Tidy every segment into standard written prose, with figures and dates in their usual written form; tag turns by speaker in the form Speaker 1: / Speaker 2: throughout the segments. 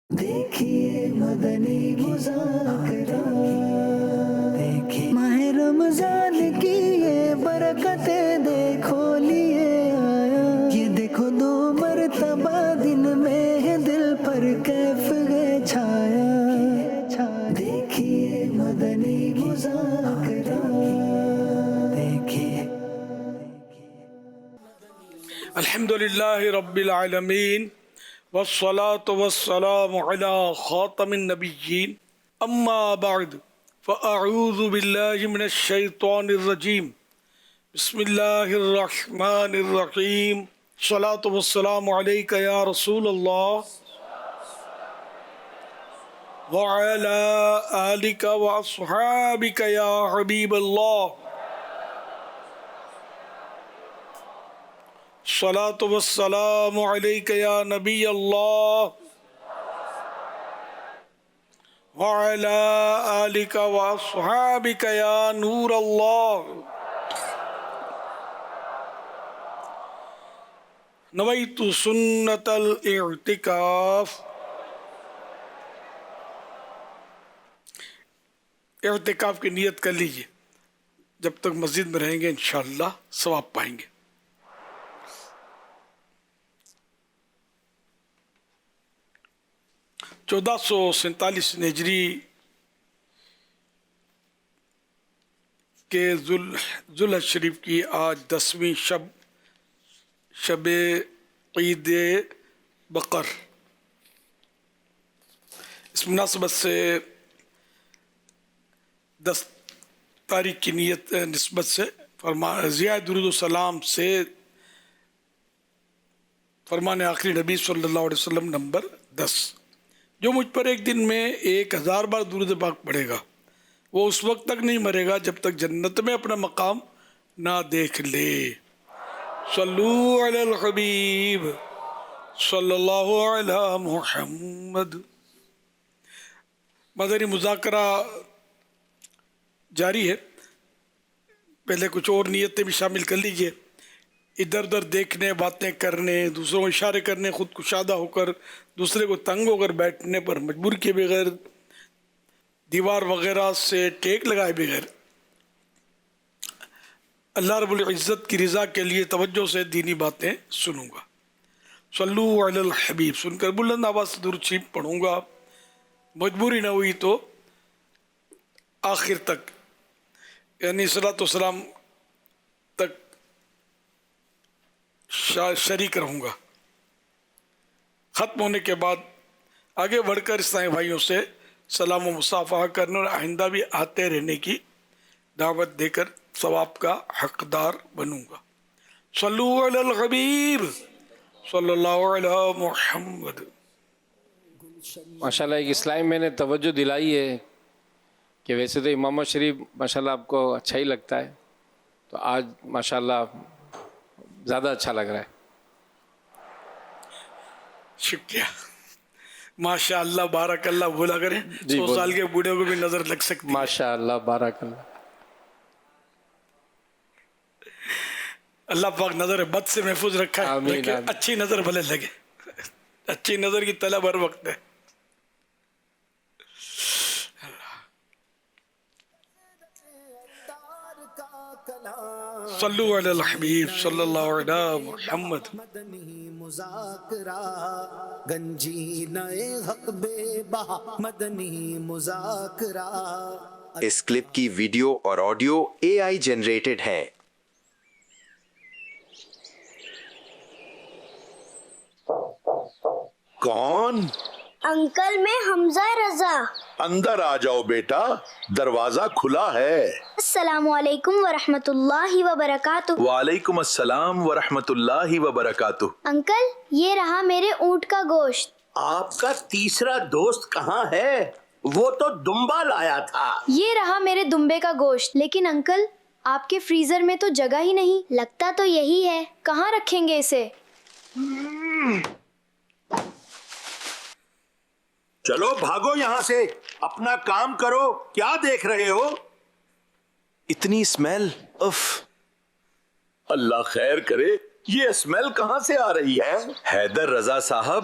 Speaker 1: دیکھیے مدنی مذاکرہ، دیکھیے ماہ رمضان کی یہ برکتیں دیکھو لیے آیا، یہ دیکھو 2 مرتبہ دن میں ہے دل پر کیف ہے چھایا، دیکھیے مدنی مذاکرہ، دیکھیے
Speaker 2: الحمدللہ رب العالمین والصلاة والسلام على خاتم النبیین اما بعد فاعوذ باللہ من الشیطان الرجیم بسم اللہ الرحمن الرحیم الصلاة والسلام علیک یا رسول اللہ وعلى آلک واصحابک یا حبیب اللہ الصلاة والسلام علیک یا نبی اللہ وعلی آلک واصحابک یا نور اللہ نویت سنت الاعتکاف۔ اعتکاف کی نیت کر لیجئے، جب تک مسجد میں رہیں گے انشاءاللہ ثواب پائیں گے۔ 1447 ہجری کے ذوالحج شریف کی آج 10ویں شب عید بقر، اس مناسبت سے 10 تاریخ کی نیت نسبت سے ضیاء درود و سلام سے فرمان آخری نبی صلی اللہ علیہ وسلم نمبر 10، جو مجھ پر ایک دن میں 1000 بار درود پاک پڑھے گا وہ اس وقت تک نہیں مرے گا جب تک جنت میں اپنا مقام نہ دیکھ لے۔ صلو علی الحبیب صلی اللہ علی محمد۔ مدنی مذاکرہ جاری ہے، پہلے کچھ اور نیتیں بھی شامل کر لیجئے، ادھر ادھر دیکھنے، باتیں کرنے، دوسروں کو اشارے کرنے، خود کشادہ ہو کر دوسرے کو تنگ ہو کر بیٹھنے پر مجبور کیے بغیر، دیوار وغیرہ سے ٹیک لگائے بغیر اللہ رب العزت کی رضا کے لیے توجہ سے دینی باتیں سنوں گا۔ صلو علی الحبیب سن کر بلند آواز سے درود شریف پڑھوں گا، مجبوری نہ ہوئی تو آخر تک یعنی صلاۃ والسلام تک شریک رہوں گا۔ ختم ہونے کے بعد آگے بڑھ کر اسلامی بھائیوں سے سلام و مصافحہ کرنے اور آئندہ بھی آتے رہنے کی دعوت دے کر ثواب کا حقدار بنوں گا۔ صلو علی الحبیب صلی اللہ علی محمد۔
Speaker 3: ماشاءاللہ ایک اسلامی میں نے توجہ دلائی ہے کہ ویسے تو امام شریف ماشاءاللہ آپ کو اچھا ہی لگتا ہے، تو آج ماشاءاللہ زیادہ اچھا لگ رہا ہے۔
Speaker 2: شکریہ، ماشاء اللہ بارک اللہ بولا کریں، 100 سال کے بوڑھے کو بھی نظر لگ سکتی ہے۔
Speaker 3: ماشاءاللہ بارک اللہ۔
Speaker 2: اللہ پاک نظر بد سے محفوظ رکھا ہے،
Speaker 3: آمین
Speaker 2: لیکن
Speaker 3: آمین۔
Speaker 2: اچھی نظر بھلے لگے، اچھی نظر کی طلب ہر وقت ہے۔ صلو علی الحبیب صلی اللہ علی محمد۔
Speaker 1: مدنی مذاکرہ، گنجی نئے حق بے بہا مدنی مذاکرہ۔
Speaker 4: اس کلپ کی ویڈیو اور آڈیو AI جنریٹڈ ہے۔
Speaker 5: کون؟
Speaker 6: انکل میں حمزہ رضا۔
Speaker 5: اندر آ جاؤ بیٹا، دروازہ کھلا ہے۔
Speaker 6: السلام علیکم ورحمۃ اللہ وبرکاتہ۔
Speaker 5: وعلیکم السلام ورحمۃ اللہ وبرکاتہ۔
Speaker 6: انکل یہ رہا میرے اونٹ کا گوشت۔
Speaker 7: آپ کا تیسرا دوست کہاں ہے؟ وہ تو دمبا لایا تھا۔
Speaker 6: یہ رہا میرے دمبے کا گوشت، لیکن انکل آپ کے فریزر میں تو جگہ ہی نہیں، لگتا تو یہی ہے، کہاں رکھیں گے اسے؟
Speaker 5: چلو بھاگو یہاں سے، اپنا کام کرو، کیا دیکھ رہے ہو؟
Speaker 4: اتنی اسمیل، اف۔
Speaker 5: اللہ خیر کرے، یہ اسمیل کہاں سے آ رہی ہے؟
Speaker 4: حیدر رضا صاحب،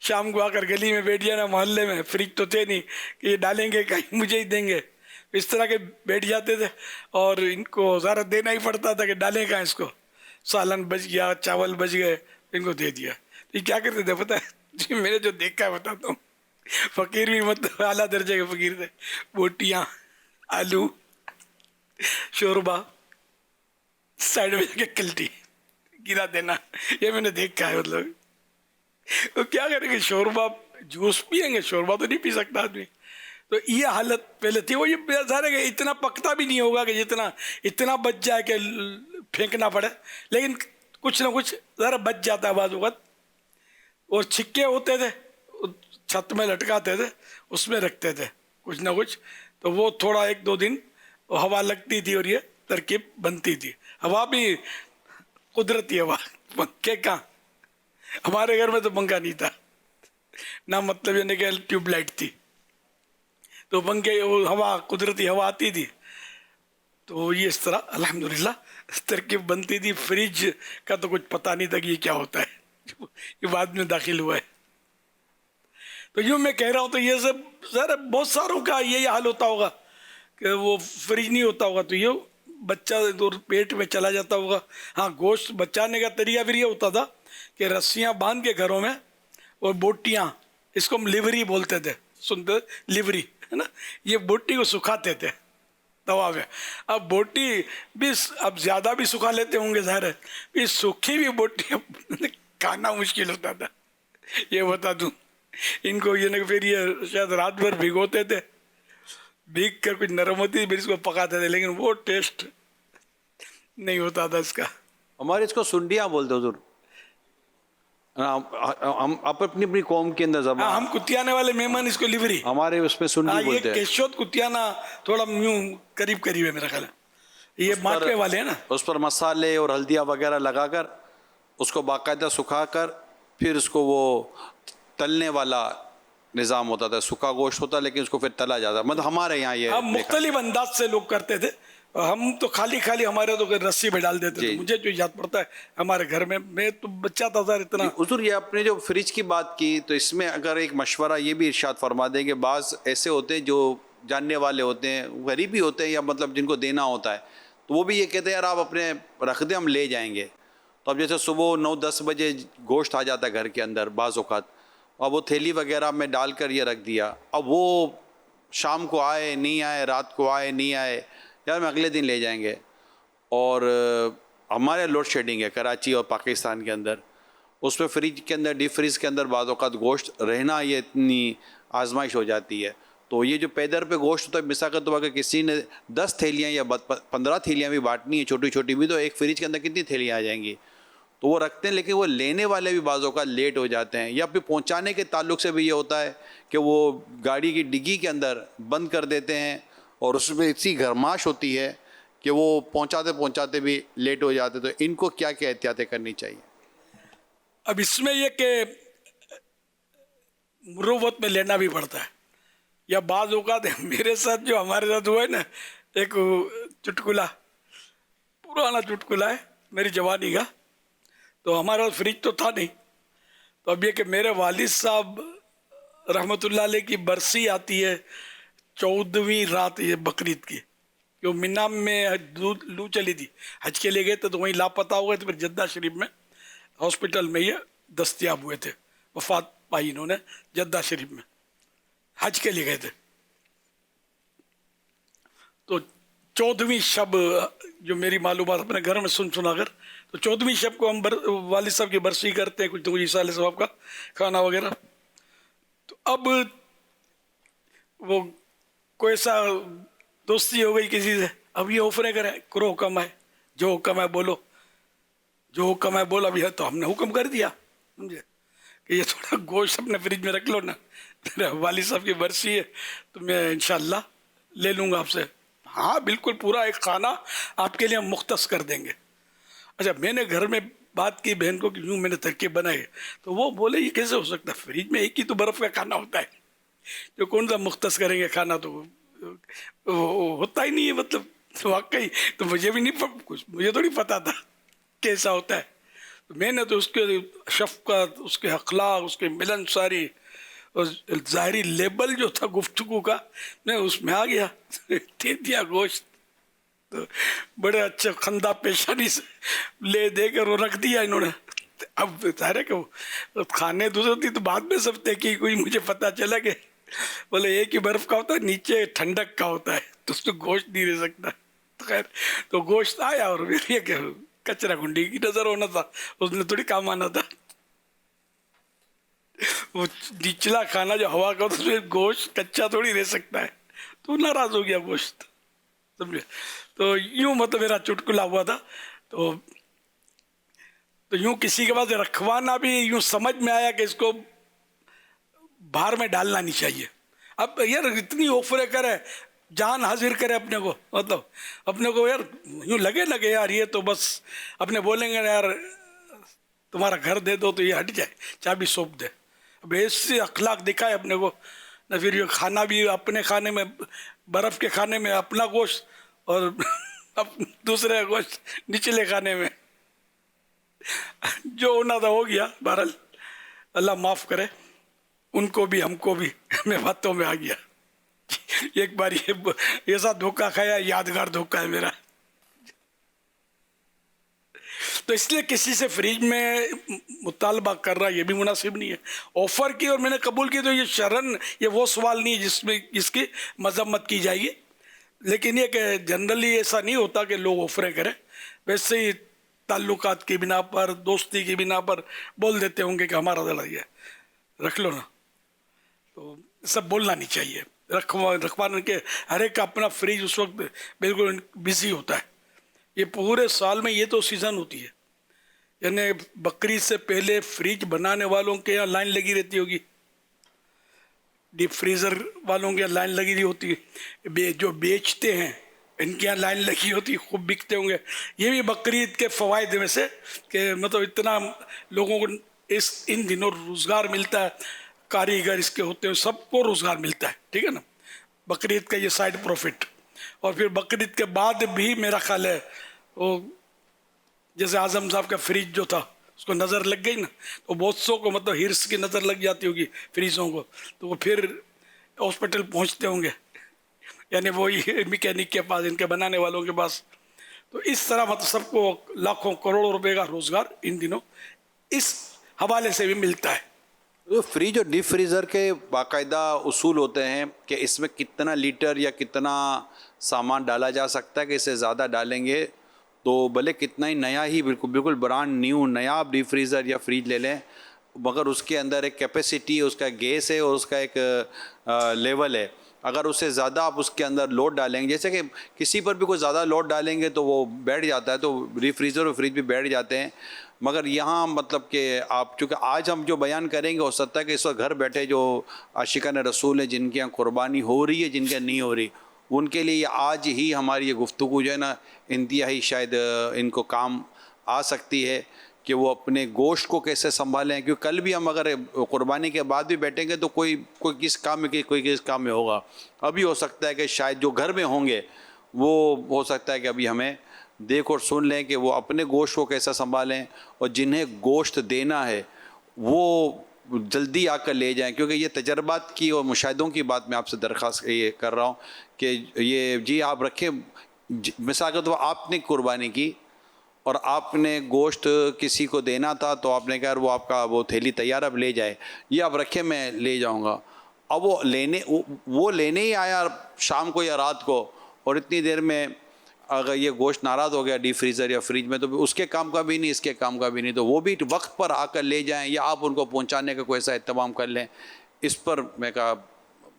Speaker 2: شام کو آ کر گلی میں بیٹھ جانا, محلے میں فریج تو تھے نہیں کہ یہ ڈالیں گے کہیں مجھے ہی دیں گے, اس طرح کے بیٹھ جاتے تھے اور ان کو ذرا دینا ہی پڑتا تھا کہ ڈالیں کہاں اس کو, سالن بچ گیا, چاول بچ گئے, ان کو دے دیا. یہ کیا کرتے تھے پتہ ہے جی, میں نے جو دیکھا ہے بتاتا ہوں, فقیر بھی مطلب اعلیٰ درجے کے فقیر تھے, بوٹیاں, آلو, شوربہ, سائڈ میں کے کلٹی گرا دینا, یہ میں نے دیکھا ہے. مطلب تو کیا کریں گے, شوربہ جوس پئیں گے, شوربہ تو نہیں پی سکتا آدمی. تو یہ حالت پہلے تھی. وہ یہ ظاہر ہے کہ اتنا پکتا بھی نہیں ہوگا کہ جتنا اتنا بچ جائے کہ پھینکنا پڑے, لیکن کچھ نہ کچھ ذرا بچ جاتا ہے بعض اوقات. اور چھکے ہوتے تھے چھت میں لٹکاتے تھے, اس میں رکھتے تھے کچھ نہ کچھ, تو وہ تھوڑا 1-2 دن ہوا لگتی تھی اور یہ ترکیب بنتی تھی. ہوا بھی قدرتی ہوا, پنکھے کہاں, ہمارے گھر میں تو پنکھا نہیں تھا نہ, مطلب یہ نہیں کہ ٹیوب لائٹ تھی, تو پنکھے ہوا قدرتی ہوا آتی تھی. تو یہ اس طرح الحمدللہ ترکیب بنتی تھی. فریج کا تو کچھ پتہ نہیں تھا کہ یہ کیا ہوتا ہے, یہ بعد میں داخل ہوا ہے. تو یوں میں کہہ رہا ہوں, تو یہ سب ذرا بہت ساروں کا یہی حال ہوتا ہوگا کہ وہ فریج نہیں ہوتا ہوگا تو یہ بچہ دور پیٹ میں چلا جاتا ہوگا. ہاں, گوشت بچانے کا طریقہ پھر یہ ہوتا تھا کہ رسیاں باندھ کے گھروں میں, اور بوٹیاں, اس کو ہم لیوری بولتے تھے, سنتے لیوری ہے نا, یہ بوٹی کو سکھاتے تھے توا میں. اب بوٹی بھی اب زیادہ بھی سکھا لیتے ہوں گے ظاہر ہے, یہ سوکھی بھی بوٹی کھانا مشکل ہوتا تھا, یہ بتا دوں ان کو. یہ نہ پھر یہ شاید رات بھر بھگوتے تھے, بھیگ کر کچھ نرم ہوتی تھی, پھر اس کو پکاتے تھے, لیکن وہ ٹیسٹ نہیں ہوتا تھا اس کا.
Speaker 8: ہمارے اس کو سنڈیاں بولتے حضور, ہم اپنی اپنی قوم کے اندر زبان.
Speaker 2: ہم کتیانے والے مہمان اس کو لیوری,
Speaker 8: ہمارے اس میں سنڈی بولتے ہیں.
Speaker 2: یہ کیشوت کتیانا تھوڑا یوں قریب قریب ہے میرا خیال ہے, یہ ماٹوے والے ہیں نا.
Speaker 8: اس پر مسالے اور ہلدیاں وغیرہ لگا کر اس کو باقاعدہ سکھا کر پھر اس کو وہ تلنے والا نظام ہوتا تھا. سکھا گوشت ہوتا لیکن اس کو پھر تلا جاتا. مطلب ہمارے یہاں یہ
Speaker 2: مختلف انداز سے لوگ کرتے تھے, ہم تو خالی ہمارے تو رسی میں ڈال دیتے تھے. مجھے جو یاد پڑتا ہے ہمارے گھر میں تو بچہ تھا سر اتنا.
Speaker 8: حضور یہ آپ نے جو فریج کی بات کی, تو اس میں اگر ایک مشورہ یہ بھی ارشاد فرما دیں کہ بعض ایسے ہوتے ہیں جو جاننے والے ہوتے ہیں, غریب بھی ہوتے ہیں, یا مطلب جن کو دینا ہوتا ہے, تو وہ بھی یہ کہتے ہیں یار آپ اپنے رکھ دیں, ہم لے جائیں گے. تو اب جیسے صبح 9-10 بجے گوشت آ جاتا ہے گھر کے اندر بعض اوقات, اب وہ تھیلی وغیرہ میں ڈال کر یہ رکھ دیا, اب وہ شام کو آئے نہیں آئے, رات کو آئے نہیں آئے, یار ہم اگلے دن لے جائیں گے. اور ہمارے لوڈ شیڈنگ ہے کراچی اور پاکستان کے اندر, اس پہ فریج کے اندر ڈیپ فریز کے اندر بعض اوقات گوشت رہنا یہ اتنی آزمائش ہو جاتی ہے. تو یہ جو پیدر پہ گوشت ہوتا ہے, مثال کے طور پر کسی نے 10 تھیلیاں یا 15 تھیلیاں بھی بانٹنی ہیں چھوٹی چھوٹی بھی, تو ایک فریج کے اندر کتنی تھیلیاں آ جائیں گی. تو وہ رکھتے ہیں, لیکن وہ لینے والے بھی بعض اوقات لیٹ ہو جاتے ہیں, یا پھر پہنچانے کے تعلق سے بھی یہ ہوتا ہے کہ وہ گاڑی کی ڈگی کے اندر بند کر دیتے ہیں, اور اس میں اتنی گرماش ہوتی ہے کہ وہ پہنچاتے بھی لیٹ ہو جاتے. تو ان کو کیا کیا احتیاطیں کرنی چاہیے؟
Speaker 2: اب اس میں یہ کہ مروت میں لینا بھی پڑتا ہے, یا بعض اوقات میرے ساتھ جو ہمارے ساتھ ہوا ہے نا, ایک چٹکلا, پرانا چٹکلا ہے میری جوانی کا. تو ہمارا فریج تو تھا نہیں, تو اب یہ کہ میرے والد صاحب رحمۃ اللہ علیہ کی برسی آتی ہے 14ویں رات یہ بقرعید کی, جو منا میں لو چلی تھی, حج کے لیے گئے تھے تو وہیں لاپتہ ہو گئے تھے. پھر جدہ شریف میں ہاسپٹل میں یہ دستیاب ہوئے تھے, وفات پائی انہوں نے جدہ شریف میں, حج کے لیے گئے تھے. تو 14ویں شب جو میری معلومات اپنے گھر میں سنا کر, تو 14ویں شب کو ہم والد صاحب کی برسی کرتے ہیں, کچھ تو عیسیٰ صاحب کا کھانا وغیرہ. تو اب وہ کوئی ایسا دوستی ہو گئی کسی سے, اب یہ آفریں کریں, کرو حکم ہے, جو حکم ہے بولو, جو حکم ہے بولو. ابھی ہے تو ہم نے حکم کر دیا, سمجھے, کہ یہ تھوڑا گوشت اپنے فریج میں رکھ لو نا, والد صاحب کی برسی ہے تو میں انشاءاللہ لے لوں گا آپ سے. ہاں بالکل, پورا ایک کھانا آپ کے لیے ہم مختص کر دیں گے. اچھا, میں نے گھر میں بات کی بہن کو کہ یوں میں نے ترکیب بنائی, تو وہ بولے یہ کیسے ہو سکتا ہے, فریج میں ایک ہی تو برف کا کھانا ہوتا ہے, جو کون سا مختص کریں گے کھانا, تو ہوتا ہی نہیں ہے. مطلب واقعی تو مجھے بھی نہیں کچھ, مجھے تھوڑی پتا تھا کیسا ہوتا ہے. میں نے تو اس کے شفقت، اس کے اخلاق، اس کے ملنساری اور ظاہری لیبل جو تھا گفتگو کا، میں اس میں آ گیا، دے دیا گوشت، تو بڑے اچھے خندہ پیشانی سے لے دے کر وہ رکھ دیا انہوں نے. اب ظاہر ہے کہ وہ کھانے دوسرے تھی تو بعد میں سب دیکھی کوئی، مجھے پتہ چلا کہ بولے ایک ہی برف کا ہوتا ہے، نیچے ٹھنڈک کا ہوتا ہے، تو اس میں گوشت نہیں رہ سکتا. تو خیر تو گوشت آیا، اور پھر یہ کہ کچرا کنڈی کی نظر ہونا تھا، اس نے تھوڑی کام آنا تھا. وہ نچلا کھانا جو ہوا کا ہوتا ہے، اس میں گوشت کچا تھوڑی رہ سکتا ہے. تو ناراض ہو گیا گوشت، سمجھے. تو یوں مطلب میرا چٹکلا ہوا تھا. تو یوں کسی کے پاس رکھوانا بھی یوں سمجھ میں آیا کہ اس کو باہر میں ڈالنا نہیں چاہیے. اب یار اتنی اوفرے کرے، جان حاضر کرے اپنے کو، مطلب اپنے کو یار یوں لگے یار یہ تو بس اپنے بولیں گے یار تمہارا گھر دے دو تو یہ ہٹ جائے، چابی سونپ دے. اب ایسے اخلاق دکھائے اپنے کو نہ. پھر یہ کھانا بھی اپنے کھانے میں، برف کے کھانے میں اپنا گوشت، اور دوسرے گوشت نچلے کھانے میں. جو ہونا تھا ہو گیا، بہرحال اللہ معاف کرے ان کو بھی ہم کو بھی. میں باتوں میں آ گیا. ایک بار یہ ایسا دھوکہ کھایا، یادگار دھوکہ ہے میرا. تو اس لیے کسی سے فریج میں مطالبہ کر رہا یہ بھی مناسب نہیں ہے. آفر کی اور میں نے قبول کی تو یہ شرن، یہ وہ سوال نہیں ہے جس میں اس کی مذمت کی جائے گی. لیکن یہ کہ جنرلی ایسا نہیں ہوتا کہ لوگ آفریں کریں، ویسے ہی تعلقات کی بنا پر، دوستی کی بنا پر بول دیتے ہوں گے کہ ہمارا ذرا یہ رکھ لو نا. تو سب بولنا نہیں چاہیے. رکھوانے کے ہر ایک کا اپنا فریج اس وقت بالکل بزی ہوتا ہے. یہ پورے سال میں یہ تو سیزن ہوتی ہے، یعنی بقرعید سے پہلے فریج بنانے والوں کے یہاں لائن لگی رہتی ہوگی، ڈیپ فریزر والوں کے یہاں لائن لگی رہی ہوتی ہے، جو بیچتے ہیں ان کے یہاں لائن لگی ہوتی، خوب بکتے ہوں گے. یہ بھی بقرعید کے فوائد میں سے کہ مطلب اتنا لوگوں کو ان دنوں روزگار ملتا ہے، کاریگر اس کے ہوتے ہیں، سب کو روزگار ملتا ہے. ٹھیک ہے نا، بقرعید کا یہ سائیڈ پروفٹ. اور پھر بقرعید کے بعد بھی میرا خیال ہے وہ جیسے اعظم صاحب کا فریج جو تھا اس کو نظر لگ گئی نا، تو بہت سو کو مطلب ہرس کی نظر لگ جاتی ہوگی فریزوں کو، تو وہ پھر ہاسپٹل پہنچتے ہوں گے، یعنی وہی میکینک کے پاس، ان کے بنانے والوں کے پاس. تو اس طرح مطلب سب کو لاکھوں کروڑوں روپے کا روزگار ان دنوں اس حوالے سے بھی ملتا ہے.
Speaker 8: فریج اور ڈیپ فریزر کے باقاعدہ اصول ہوتے ہیں کہ اس میں کتنا لیٹر یا کتنا سامان ڈالا جا سکتا ہے، کہ اس سے زیادہ ڈالیں گے تو بھلے کتنا ہی نیا ہی بالکل برانڈ نیو نیا آپ ڈیپ فریزر یا فریج لے لیں، مگر اس کے اندر ایک کیپیسٹی، اس کا گیس ہے اور اس کا ایک لیول ہے. اگر اس سے زیادہ آپ اس کے اندر لوڈ ڈالیں گے، جیسے کہ کسی پر بھی کوئی زیادہ لوڈ ڈالیں گے تو وہ بیٹھ جاتا ہے، تو ڈیپ فریزر اور فریج بھی بیٹھ جاتے ہیں. مگر یہاں مطلب کہ آپ چونکہ آج ہم جو بیان کریں گے ہو سکتا ہے کہ اس وقت گھر بیٹھے جو عاشقان رسول ہیں، جن کے یہاں قربانی ہو رہی ہے، جن کے نہیں ہو رہی، ان کے لیے آج ہی ہماری یہ گفتگو جو ہے نا انتہائی شاید ان کو کام آ سکتی ہے کہ وہ اپنے گوشت کو کیسے سنبھالیں. کیونکہ کل بھی ہم اگر قربانی کے بعد بھی بیٹھیں گے تو کوئی کس کام میں کوئی کس کام میں ہوگا. ابھی ہو سکتا ہے کہ شاید جو گھر میں ہوں گے وہ ہو سکتا ہے کہ ابھی ہمیں دیکھ اور سن لیں کہ وہ اپنے گوشت کو کیسا سنبھالیں، اور جنہیں گوشت دینا ہے وہ جلدی آ کر لے جائیں. کیونکہ یہ تجربات کی اور مشاہدوں کی بات میں آپ سے درخواست یہ کر رہا ہوں کہ یہ جی آپ رکھیں، مثال کے طور پر آپ نے قربانی کی اور آپ نے گوشت کسی کو دینا تھا تو آپ نے کہا وہ آپ کا وہ تھیلی تیار اب لے جائے، یہ آپ رکھیں میں لے جاؤں گا. اب وہ لینے ہی آیا شام کو یا رات کو، اور اتنی دیر میں اگر یہ گوشت ناراض ہو گیا ڈیپ فریزر یا فریج میں، تو اس کے کام کا بھی نہیں، اس کے کام کا بھی نہیں. تو وہ بھی وقت پر آ کر لے جائیں، یا آپ ان کو پہنچانے کا کوئی ایسا اہتمام کر لیں. اس پر میں کہا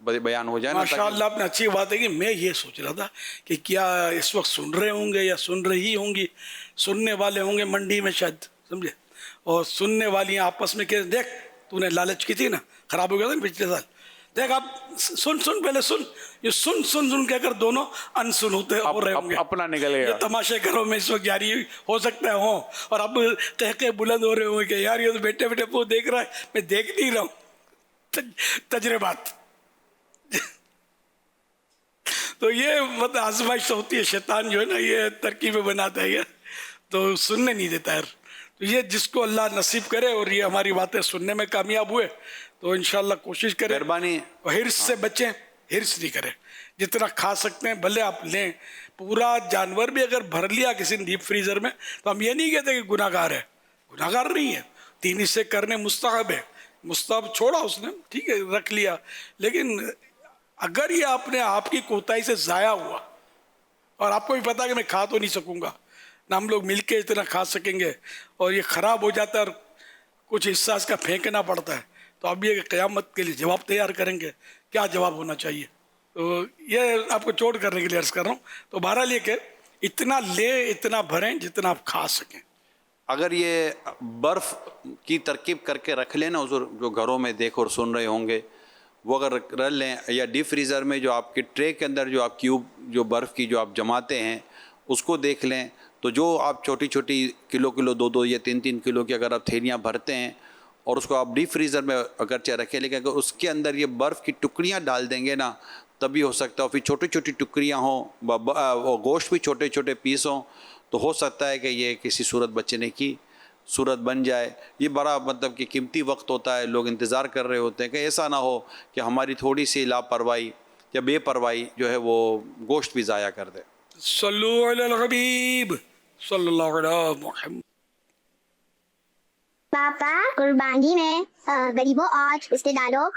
Speaker 8: بیان ہو جائے نا.
Speaker 2: ماشاء اللہ آپ نے اچھی بات ہے کہ میں یہ سوچ رہا تھا کہ کیا اس وقت سن رہے ہوں گے یا سن رہی ہوں گی، سننے والے ہوں گے منڈی میں شاید، سمجھے، اور سننے والی آپس میں کہ دیکھ تو نے لالچ کی تھی نا، خراب ہو گیا تھا نا پچھلے سال، دیکھ آپ سن پہلے سن، یہ سن کے اگر دونوں انسن ہوتے ہو رہے ہوں گے،
Speaker 8: اپنا نکل گیا.
Speaker 2: یہ تماشے گھروں میں اس وقت جاری ہو سکتا ہے ہوں، اور اب کہہ بلند ہو رہے ہوں گے کہ یار یہ تو بیٹھے بیٹھے وہ دیکھ رہا ہے، میں دیکھ نہیں رہا ہوں. تجربات تو یہ مطلب آزمائش ہوتی ہے، شیطان جو ہے نا یہ ترکیبیں بناتا ہے، تو سننے نہیں دیتا ہے. تو یہ جس کو اللہ نصیب کرے اور یہ ہماری باتیں سننے میں کامیاب ہوئے تو انشاءاللہ کوشش کریں
Speaker 8: مہربانی
Speaker 2: اور حرص سے بچیں، حرص نہیں کریں، جتنا کھا سکتے ہیں بھلے آپ لیں. پورا جانور بھی اگر بھر لیا کسی نے ڈیپ فریزر میں تو ہم یہ نہیں کہتے کہ گناہ گار ہے، گناہ گار نہیں ہے. 3 حصے کرنے مستحب ہے، مستحب چھوڑا اس نے، ٹھیک ہے رکھ لیا. لیکن اگر یہ اپنے آپ کی کوتاہی سے ضائع ہوا اور آپ کو بھی پتا کہ میں کھا تو نہیں سکوں گا، نہ ہم لوگ مل کے اتنا کھا سکیں گے، اور یہ خراب ہو جاتا ہے اور کچھ حصہ اس کا پھینکنا پڑتا ہے، تو اب یہ قیامت کے لیے جواب تیار کریں گے کیا جواب ہونا چاہیے. تو یہ آپ کو چوٹ کرنے کے لیے عرض کر رہا ہوں. تو بہرحال یہ کہ اتنا لیں، اتنا بھریں جتنا آپ کھا سکیں.
Speaker 8: اگر یہ برف کی ترکیب کر کے رکھ لیں نا حضور، جو گھروں میں دیکھ اور سن رہے ہوں گے، وہ اگر رکھ لیں، یا ڈیپ فریزر میں جو آپ کی ٹرے کے اندر جو آپ کیوب جو برف کی جو آپ جماتے ہیں اس کو دیکھ لیں، تو جو آپ چھوٹی چھوٹی کلو 2 یا 3 کلو کی اگر آپ تھیلیاں بھرتے ہیں اور اس کو آپ ڈیپ فریزر میں اگرچہ رکھیں، لیکن اگر اس کے اندر یہ برف کی ٹکڑیاں ڈال دیں گے نا تبھی ہو سکتا ہے. اور پھر چھوٹی چھوٹی ٹکڑیاں ہوں، گوشت بھی چھوٹے چھوٹے پیس ہوں، تو ہو سکتا ہے کہ یہ کسی صورت بچنے کی صورت بن جائے. یہ بڑا مطلب کہ قیمتی وقت ہوتا ہے، لوگ انتظار کر رہے ہوتے ہیں کہ ایسا نہ ہو کہ ہماری تھوڑی سی لاپرواہی یا بے پرواہی جو ہے وہ گوشت بھی ضائع کر دے.
Speaker 2: صلو علی الحبیب صلی اللہ علیہ محمد.
Speaker 9: پاپا، قربانی میں غریبوں اور رشتے داروں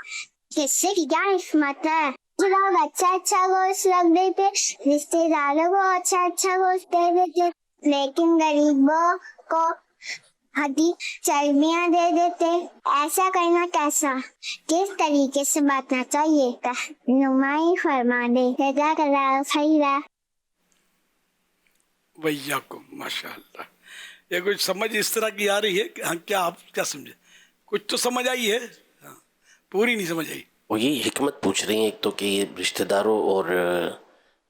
Speaker 9: حصے کی کیا حکمت ہے؟ جو لوگ اچھا گوشت رکھ دیتے، رشتے داروں کو اچھا گوشت دے دیتے، لیکن غریبوں کو ہڈی چربیاں دے دیتے. ایسا کرنا کیسا؟ کس طریقے سے بانٹنا چاہیے؟ رہنمائی فرما دے. جزاک اللہ خیرا.
Speaker 2: ویاکم. ماشاء اللہ. یہ کچھ سمجھ اس طرح کی آ رہی ہے کہ ہاں کیا آپ کیا سمجھے؟ کچھ تو سمجھ آئی ہے، ہاں پوری نہیں سمجھ آئی.
Speaker 10: وہ یہی حکمت پوچھ رہی ہیں، ایک تو کہ یہ رشتہ داروں اور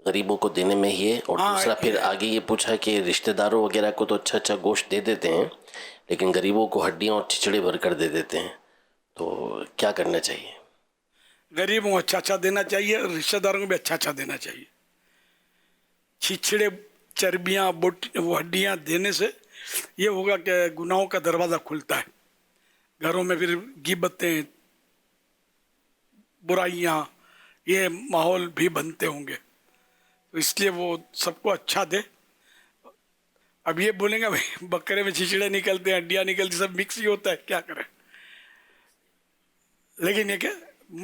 Speaker 10: غریبوں کو دینے میں ہی ہے، اور دوسرا پھر آگے یہ پوچھا کہ رشتہ داروں وغیرہ کو تو اچھا گوشت دے دیتے ہیں لیکن غریبوں کو ہڈیاں اور چھچڑے بھر کر دے دیتے ہیں، تو کیا کرنا چاہیے؟
Speaker 2: غریبوں کو اچھا دینا چاہیے اور رشتہ داروں کو بھی اچھا دینا چاہیے. چھچڑے چربیاں وہ ہڈیاں دینے سے یہ ہوگا کہ گناہوں کا دروازہ کھلتا ہے، گھروں میں پھر غیبتیں، برائیاں، یہ ماحول بھی بنتے ہوں گے. تو اس لیے وہ سب کو اچھا دے. اب یہ بولیں گے بھائی بکرے میں چھچڑے نکلتے ہیں، ہڈیاں نکلتی، سب مکس ہی ہوتا ہے، کیا کریں. لیکن یہ کہ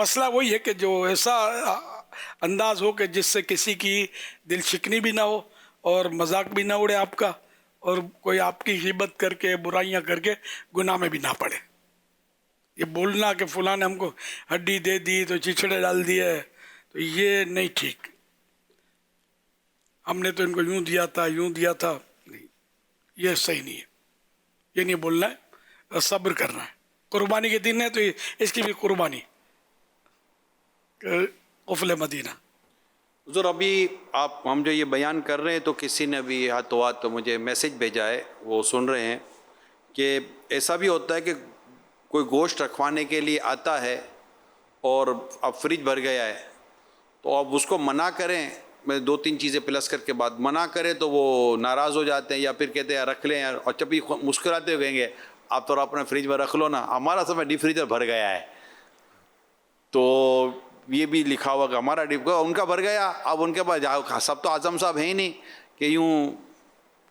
Speaker 2: مسئلہ وہی ہے کہ جو ایسا انداز ہو کہ جس سے کسی کی دل شکنی بھی نہ ہو اور مذاق بھی نہ اڑے آپ کا، اور کوئی آپ کی غیبت کر کے برائیاں کر کے گناہ میں بھی نہ پڑے. یہ بولنا کہ فلاں نے ہم کو ہڈی دے دی تو چچڑے ڈال دیے، تو یہ نہیں ٹھیک. ہم نے تو ان کو یوں دیا تھا نہیں، یہ صحیح نہیں ہے. یہ نہیں بولنا ہے، صبر کرنا ہے. قربانی کے دن ہے تو اس کی بھی قربانی قفل مدینہ.
Speaker 8: حضور ابھی ہم جو یہ بیان کر رہے ہیں تو کسی نے بھی ہاتھوں ہاتھ مجھے میسج بھیجا ہے، وہ سن رہے ہیں کہ ایسا بھی ہوتا ہے کہ کوئی گوشت رکھوانے کے لیے آتا ہے اور اب فریج بھر گیا ہے، تو اب اس کو منع کریں، میں 2-3 چیزیں پلس کر کے بعد منع کریں تو وہ ناراض ہو جاتے ہیں، یا پھر کہتے ہیں رکھ لیں، اور جب بھی مسکراتے ہوئے کہیں گے آپ تو اپنے فریج میں رکھ لو نا، ہمارا سب ڈیپ فریزر بھر گیا ہے. تو یہ بھی لکھا ہوا کہ ہمارا ڈیپ کا ان کا بھر گیا، اب ان کے پاس سب تو اعظم صاحب ہیں ہی نہیں کہ یوں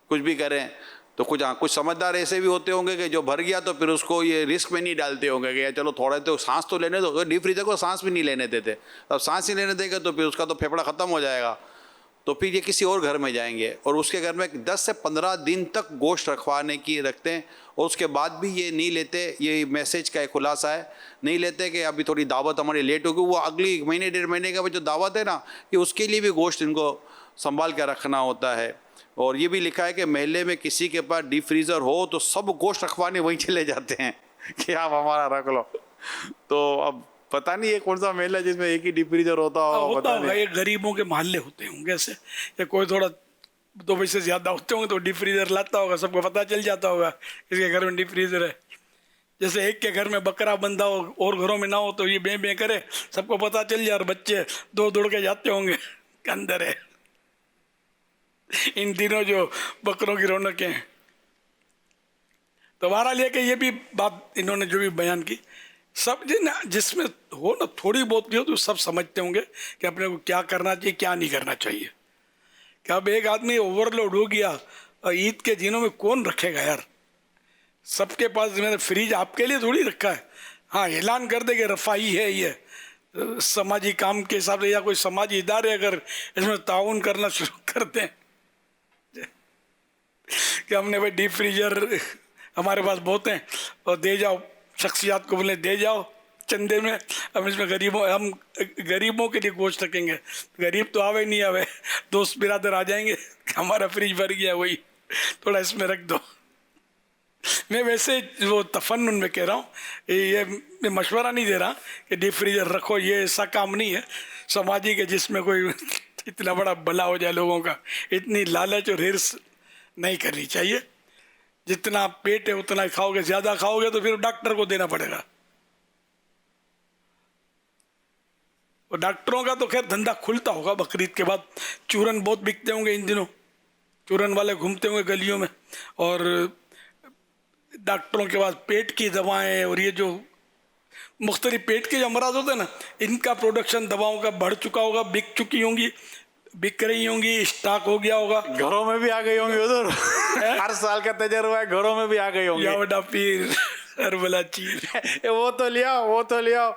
Speaker 8: کچھ بھی کریں. تو کچھ سمجھدار ایسے بھی ہوتے ہوں گے کہ جو بھر گیا تو پھر اس کو یہ رسک میں نہیں ڈالتے ہوں گے کہ چلو تھوڑا تو سانس تو لینے دو. ڈیپ فریزر کو سانس بھی نہیں لینے دیتے، اب سانس نہیں لینے دیں گے تو پھر اس کا تو پھیپھڑا ختم ہو جائے گا. تو پھر یہ کسی اور گھر میں جائیں گے اور اس کے گھر میں 10 سے 15 دن تک گوشت رکھوانے کی رکھتے ہیں، اور اس کے بعد بھی یہ نہیں لیتے. یہ میسیج کا ایک خلاصہ ہے، نہیں لیتے کہ ابھی تھوڑی دعوت ہماری لیٹ ہوگی، وہ اگلی مہینے 1.5 مہینے کا جو دعوت ہے نا، کہ اس کے لیے بھی گوشت ان کو سنبھال کے رکھنا ہوتا ہے. اور یہ بھی لکھا ہے کہ محلے میں کسی کے پاس ڈیپ فریزر ہو تو سب گوشت رکھوانے وہیں چلے جاتے ہیں کہ آپ ہمارا رکھ لو. تو اب پتہ نہیں یہ کون سا محلہ ہے جس میں ایک ہی ڈیپ فریزر ہوتا
Speaker 2: ہوگا. یہ غریبوں کے محلے ہوتے ہوں گے ایسے، یا کوئی تھوڑا 2 پیسے زیادہ ہوتے ہوں گے تو ڈیپ فریزر لاتا ہوگا، سب کو پتہ چل جاتا ہوگا اس کے گھر میں ڈیپ فریزر ہے. جیسے ایک کے گھر میں بکرا بندھا ہو اور گھروں میں نہ ہو تو یہ بیں کرے، سب کو پتہ چل جائے، اور بچے دوڑ کے جاتے ہوں گے کہ اندر ہے. ان دنوں جو بکروں کی رونقیں ہیں. تو بہرحال یہ کہ یہ بھی بات انہوں نے جو بھی بیان کی سب جس میں ہو نا تھوڑی بہت بھی ہو تو سب سمجھتے ہوں گے کہ اپنے کو کیا کرنا چاہیے کیا نہیں کرنا چاہیے. کہ اب ایک آدمی اوور لوڈ ہو گیا اور عید کے دنوں میں کون رکھے گا یار. سب کے پاس میں نے فریج آپ کے لیے تھوڑی رکھا ہے. ہاں اعلان کر دے کہ رفاہی ہے یہ سماجی کام کے حساب سے یا کوئی سماجی ادارے اگر اس میں تعاون کرنا شروع کر دیں کہ ہم نے بھائی ڈیپ فریجر ہمارے پاس بہت ہیں اور دے جاؤ شخصیات کو بولے دے جاؤ چندے میں ہم اس میں ہم غریبوں کے لیے گوشت رکھیں گے. غریب تو آوے نہیں آوے دوست برادر آ جائیں گے ہمارا فریج بھر گیا وہی تھوڑا اس میں رکھ دو. میں ویسے وہ تفنن میں کہہ رہا ہوں یہ میں مشورہ نہیں دے رہا کہ ڈیپ فریجر رکھو یہ ایسا کام نہیں ہے سماجی کے جس میں کوئی اتنا بڑا بلا ہو جائے لوگوں کا. اتنی لالچ اور ہرس نہیں کرنی چاہیے. جتنا پیٹ ہے اتنا ہی کھاؤ گے زیادہ کھاؤ گے تو پھر ڈاکٹر کو دینا پڑے گا. اور ڈاکٹروں کا تو خیر دھندا کھلتا ہوگا بقرعید کے بعد. چورن بہت بکتے ہوں گے ان دنوں چورن والے گھومتے ہوں گے گلیوں میں اور ڈاکٹروں کے پاس پیٹ کی دوائیں اور یہ جو مختلف پیٹ کے جو امراض ہوتے ہیں نا ان کا پروڈکشن دواؤں کا بڑھ چکا ہوگا بک چکی ہوں گی بک رہی ہوں گی اسٹاک ہو گیا ہوگا.
Speaker 8: گھروں میں بھی آ گئی ہوں گی ادھر ہر سال کا تجربہ ہے گھروں میں بھی آ گئی ہوں
Speaker 2: یا بڑا پیر ہر بلا چیر
Speaker 8: وہ تو لیا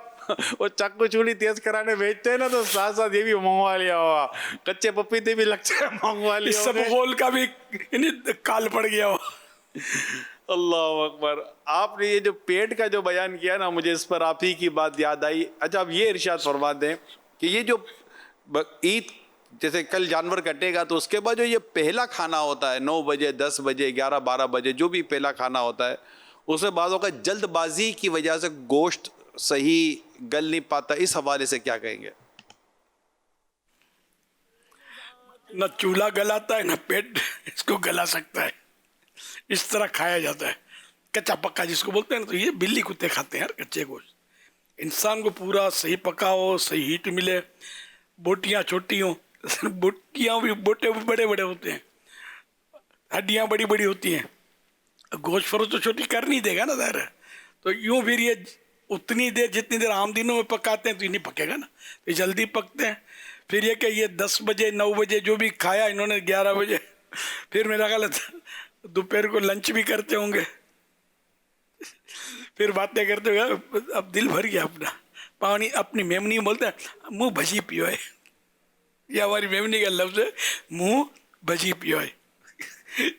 Speaker 8: وہ چاقو چوڑی تیز کرانے بھیجتے ہیں نا تو ساتھ ساتھ یہ بھی منگوا لیا ہوا کچے پپیتے بھی لگتے ہیں منگوا لیا
Speaker 2: سب غول کا بھی کال پڑ گیا ہو.
Speaker 8: اللہ اکبر. آپ نے یہ جو پیٹ کا جو بیان کیا نا مجھے اس پر آپ ہی کی بات یاد آئی. اچھا اب یہ ارشاد فرما دیں کہ یہ جو عید جیسے کل جانور کٹے گا تو اس کے بعد جو یہ پہلا کھانا ہوتا ہے 9 بجے 10 بجے 11 12 بجے جو بھی پہلا کھانا ہوتا ہے اس میں بعضوں کا جلد بازی کی وجہ سے گوشت صحیح گل نہیں پاتا. اس حوالے سے کیا کہیں گے؟
Speaker 2: نہ چولہا گلاتا ہے نہ پیٹ اس کو گلا سکتا ہے. اس طرح کھایا جاتا ہے کچا پکا جس کو بولتے ہیں نا. تو یہ بلی کتے کھاتے ہیں یار کچے گوشت. انسان کو پورا صحیح پکا ہو صحیح ہیٹ ملے بوٹیاں چھوٹی ہوں بوٹیاں بھی بوٹے بڑے بڑے ہوتے ہیں ہڈیاں بڑی بڑی ہوتی ہیں. گوشت فروخت تو چھوٹی کر نہیں دے گا نا ظاہر ہے. تو یوں پھر یہ اتنی دیر جتنی دیر عام دنوں میں پکاتے ہیں تو یہ نہیں پکے گا نا. یہ جلدی پکتے ہیں. پھر یہ کہ یہ 10 بجے 9 بجے جو بھی کھایا انہوں نے 11 بجے پھر میرا خیال ہے دوپہر کو لنچ بھی کرتے ہوں گے پھر باتیں کرتے ہوئے اب دل بھر گیا اپنا. پانی اپنی میمنی بولتے ہیں منہ بھجی پیو ہے. یہ ہماری میمنی کا لفظ ہے منہ بھجی پیو ہے.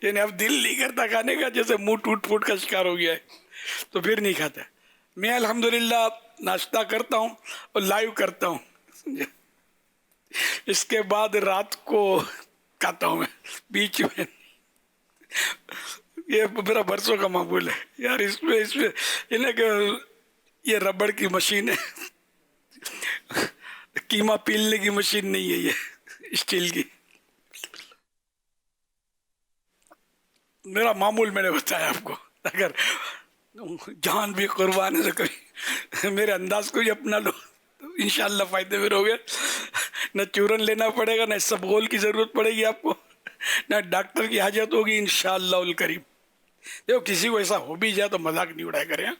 Speaker 2: یعنی اب دل نہیں کرتا کھانے کا جیسے منہ ٹوٹ پھوٹ کا شکار ہو گیا ہے تو پھر نہیں کھاتا. میں الحمدللہ ناشتہ کرتا ہوں اور لائیو کرتا ہوں. اس کے بعد رات کو کھاتا ہوں میں بیچ میں. یہ میرا برسوں کا معمول ہے یار. اس میں انہیں کہ یہ ربڑ کی مشین ہے قیمہ پیلنے کی مشین نہیں ہے یہ اسٹیل کی. میرا معمول میں نے بتایا آپ کو. اگر جان بھی قربان ہے تو کبھی میرے انداز کو ہی اپنا لو انشاءاللہ فائدے میں رہو گے. نہ چورن لینا پڑے گا نہ اسبغول کی ضرورت پڑے گی آپ کو نہ ڈاکٹر کی حاجت ہوگی انشاءاللہ الکریم. دیکھو کسی کو ایسا ہو بھی جائے تو مذاق نہیں اڑایا کریں.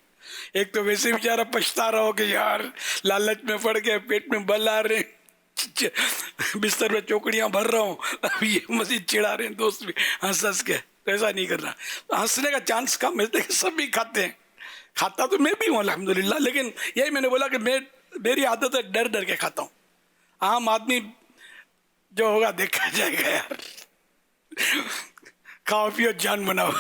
Speaker 2: ایک تو ویسے بیچارہ پچھتا رہا ہو کہ یار لالچ میں پڑ کے پیٹ میں بل آ رہے ہیں بستر میں چوکڑیاں بھر رہا ہوں اب یہ مزید چڑھا رہے ہیں دوست بھی ہنس کے. تو ایسا نہیں کرنا. ہنسنے کا چانس کم ہے کہ سب بھی کھاتے ہیں. کھاتا تو میں بھی ہوں الحمدللہ لیکن یہی میں نے بولا کہ میری عادت ہے ڈر ڈر کے کھاتا ہوں. عام آدمی جو ہوگا دیکھا جائے گا یار. کھاؤ پیو جان بناؤ.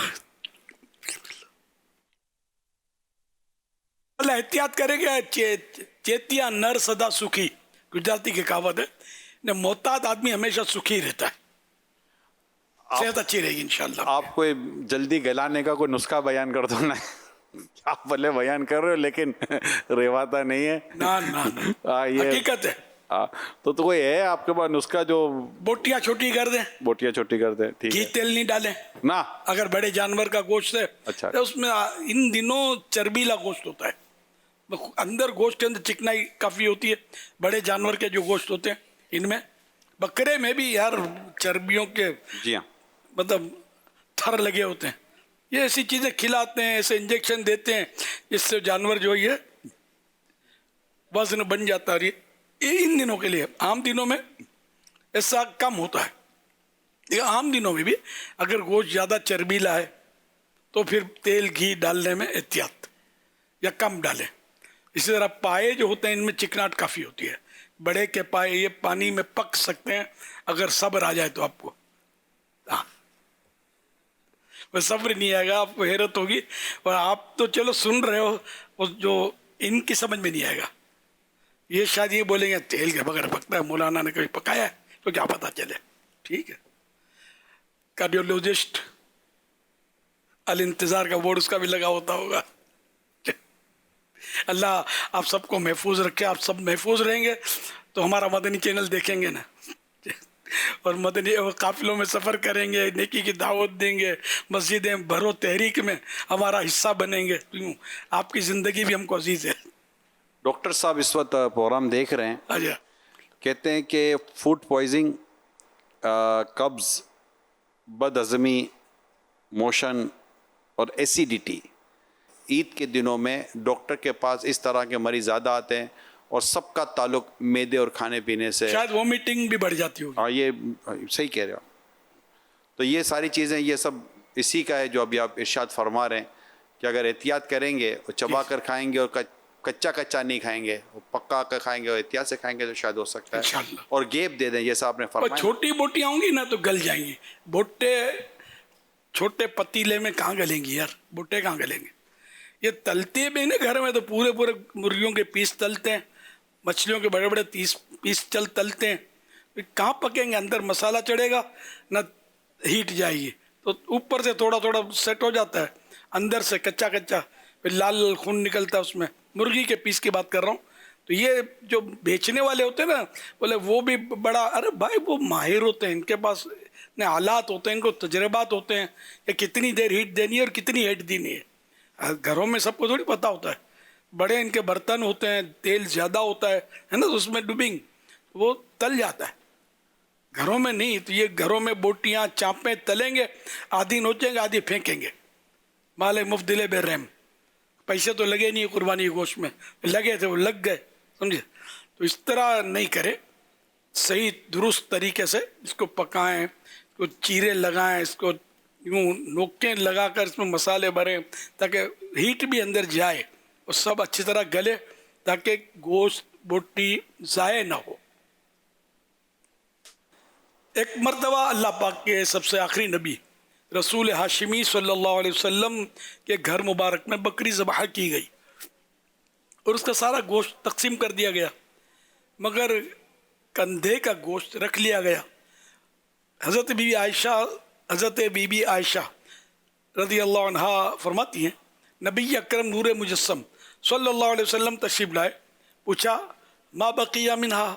Speaker 2: احتیاط کرے گا. چیتیا نر سدا سکھی گجراتی کی کہاوت ہے. محتاط آدمی ہمیشہ سکھی رہتا ہے. صحت اچھی رہے گی انشاءاللہ.
Speaker 8: آپ کو جلدی گلانے کا کوئی نسخہ بیان کر دو نا. آپ بھلے بیان کر رہے ہو لیکن ریواتا نہیں ہے.
Speaker 2: حقیقت ہے.
Speaker 8: تو کوئی ہے آپ کے پاس نسخہ جو
Speaker 2: بوٹیاں چھوٹی کر دیں.
Speaker 8: بوٹیاں چھوٹی کر دیں. ٹھیک ہے.
Speaker 2: گھی تیل نہیں ڈالیں
Speaker 8: نا.
Speaker 2: اگر بڑے جانور کا گوشت ہے
Speaker 8: اچھا
Speaker 2: اس میں ان دنوں چربیلا گوشت ہوتا ہے. اندر گوشت کے اندر چکنائی کافی ہوتی ہے. بڑے جانور کے جو گوشت ہوتے ہیں ان میں بکرے میں بھی یار چربیوں کے
Speaker 8: جی ہاں
Speaker 2: مطلب تھر لگے ہوتے ہیں. یہ ایسی چیزیں کھلاتے ہیں, ایسے انجیکشن دیتے ہیں جس سے جانور جو ہے وزن بن جاتا ہے. یہ ان دنوں کے لیے, عام دنوں میں ایسا کم ہوتا ہے. یہ عام دنوں میں بھی اگر گوشت زیادہ چربیلا ہے تو پھر تیل گھی ڈالنے میں احتیاط یا کم ڈالیں. اسی طرح پائے جو ہوتے ہیں ان میں چکناٹ کافی ہوتی ہے. بڑے کے پائے یہ پانی میں پک سکتے ہیں اگر صبر آ جائے تو آپ کو. ہاں, صبر نہیں آئے گا آپ کو حیرت ہوگی. اور آپ تو چلو سن رہے ہو, جو ان کی سمجھ میں نہیں آئے گا. یہ شاید یہ بولیں گے تیل کے بغیر پکتا ہے, مولانا نے کبھی پکایا ہے تو کیا پتا چلے. ٹھیک ہے, کارڈیولوجسٹ الانتظار کا بورڈ اس کا بھی لگا ہوتا ہوگا. اللہ آپ سب کو محفوظ رکھے. آپ سب محفوظ رہیں گے تو ہمارا مدنی چینل دیکھیں گے نا, اور مدنی قافلوں میں سفر کریں گے, نیکی کی دعوت دیں گے, مسجدیں بھرو تحریک میں ہمارا حصہ بنیں گے. آپ کی زندگی بھی ہم کو عزیز ہے.
Speaker 8: ڈاکٹر صاحب اس وقت پروگرام دیکھ رہے ہیں,
Speaker 2: اچھا,
Speaker 8: کہتے ہیں کہ فوڈ پوائزنگ, قبض, بد ہضمی, موشن اور ایسیڈیٹی, عید کے دنوں میں ڈاکٹر کے پاس اس طرح کے مریض زیادہ آتے ہیں اور سب کا تعلق میدے اور کھانے پینے سے.
Speaker 2: شاید وومیٹنگ بھی بڑھ جاتی ہوگی.
Speaker 8: ہاں, یہ صحیح کہہ رہے ہو. تو یہ ساری چیزیں یہ سب اسی کا ہے جو ابھی آپ ارشاد فرما رہے ہیں کہ اگر احتیاط کریں گے اور چبا کر کھائیں گے اور کچا نہیں کھائیں گے, پکا کر کھائیں گے اور احتیاط سے کھائیں گے تو شاید ہو سکتا ہے. اور گیپ دے دیں جیسا آپ نے فرمایا.
Speaker 2: چھوٹی بوٹیاں ہوں گی نا تو گل جائیں گی. بوٹے چھوٹے پتیلے میں کہاں گلیں گی یار, بوٹے کہاں گلیں گے. یہ تلتے بھی نا گھر میں تو پورے مرغیوں کے پیس تلتے ہیں, مچھلیوں کے بڑے بڑے پیس تلتے ہیں. کہاں پکیں گے, اندر مسالہ چڑھے گا نہ ہیٹ جائے گی, تو اوپر سے تھوڑا تھوڑا سیٹ ہو جاتا ہے, اندر سے کچا, پھر لال لال خون نکلتا ہے اس میں. مرغی کے پیس کی بات کر رہا ہوں. تو یہ جو بیچنے والے ہوتے ہیں نا, بولے وہ بھی بڑا, ارے بھائی وہ ماہر ہوتے ہیں, ان کے پاس اتنے آلات ہوتے ہیں, ان کو تجربات ہوتے ہیں کہ کتنی دیر ہیٹ دینی ہے اور کتنی ہیٹ دینی ہے. گھروں میں سب کو تھوڑی پتہ ہوتا ہے. بڑے ان کے برتن ہوتے ہیں, تیل زیادہ ہوتا ہے نا, تو اس میں ڈوبنگ وہ تل جاتا ہے. گھروں میں نہیں. تو یہ گھروں میں بوٹیاں چانپیں تلیں گے, آدھی نوچیں گے آدھی پھینکیں گے. مال مفت دل بے رحم. پیسے تو لگے نہیں قربانی کے گوشت میں, لگے تھے وہ لگ گئے, سمجھے. تو اس طرح نہیں کرے, صحیح درست طریقے سے اس کو پکائیں, اس کو چیرے لگائیں, اس کو یوں نوکیں لگا کر اس میں مسالے بھریں تاکہ ہیٹ بھی اندر جائے اور سب اچھی طرح گلے, تاکہ گوشت بوٹی ضائع نہ ہو. ایک مرتبہ اللہ پاک کے سب سے آخری نبی رسول ہاشمی صلی اللہ علیہ وسلم کے گھر مبارک میں بکری ذبح کی گئی اور اس کا سارا گوشت تقسیم کر دیا گیا, مگر کندھے کا گوشت رکھ لیا گیا. حضرت بی بی عائشہ رضی اللہ عنہا فرماتی ہیں, نبی اکرم نور مجسم صلی اللہ علیہ وسلم تشریف لائے. پوچھا ما بقیہ منہا,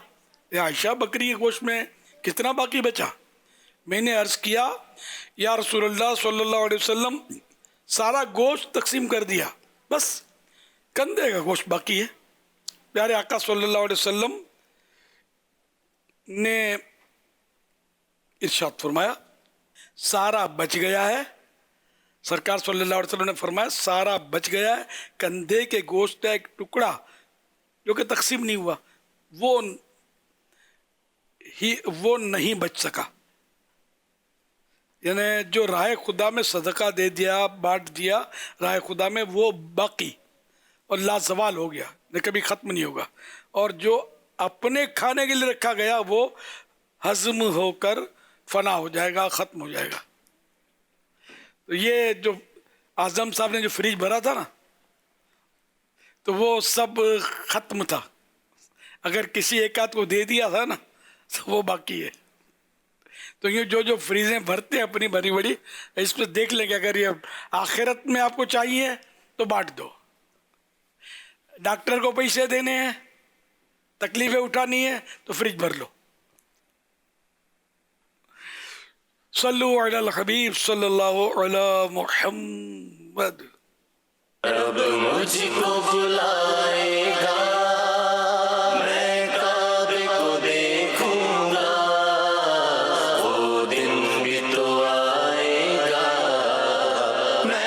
Speaker 2: یا عائشہ بکری کے گوشت میں کتنا باقی بچا؟ میں نے عرض کیا یا رسول اللہ صلی اللہ علیہ وسلم سارا گوشت تقسیم کر دیا, بس کندھے کا گوشت باقی ہے. پیارے آقا صلی اللہ علیہ وسلم نے ارشاد فرمایا سارا بچ گیا ہے. سرکار صلی اللہ علیہ وسلم نے فرمایا سارا بچ گیا ہے. کندھے کے گوشت کا ایک ٹکڑا جو کہ تقسیم نہیں ہوا وہ نہیں بچ سکا. یعنی جو راہ خدا میں صدقہ دے دیا, بانٹ دیا راہ خدا میں, وہ باقی اور لازوال ہو گیا, کبھی ختم نہیں ہوگا. اور جو اپنے کھانے کے لیے رکھا گیا وہ ہضم ہو کر فنا ہو جائے گا, ختم ہو جائے گا. تو یہ جو اعظم صاحب نے جو فریج بھرا تھا نا, تو وہ سب ختم تھا. اگر کسی ایک آدھ کو دے دیا تھا نا تو وہ باقی ہے. تو یہ جو فریزیں بھرتے ہیں اپنی بڑی بڑی, اس پہ دیکھ لیں کہ اگر یہ آخرت میں آپ کو چاہیے تو بانٹ دو. ڈاکٹر کو پیسے دینے ہیں, تکلیفیں اٹھانی ہے تو فریج بھر لو. صلو علی الحبیب صلی اللہ علی محمد.
Speaker 10: رب مجھ کو بلائے گا, میں کعبے کو دیکھوں گا, وہ دن بھی تو آئے گا, میں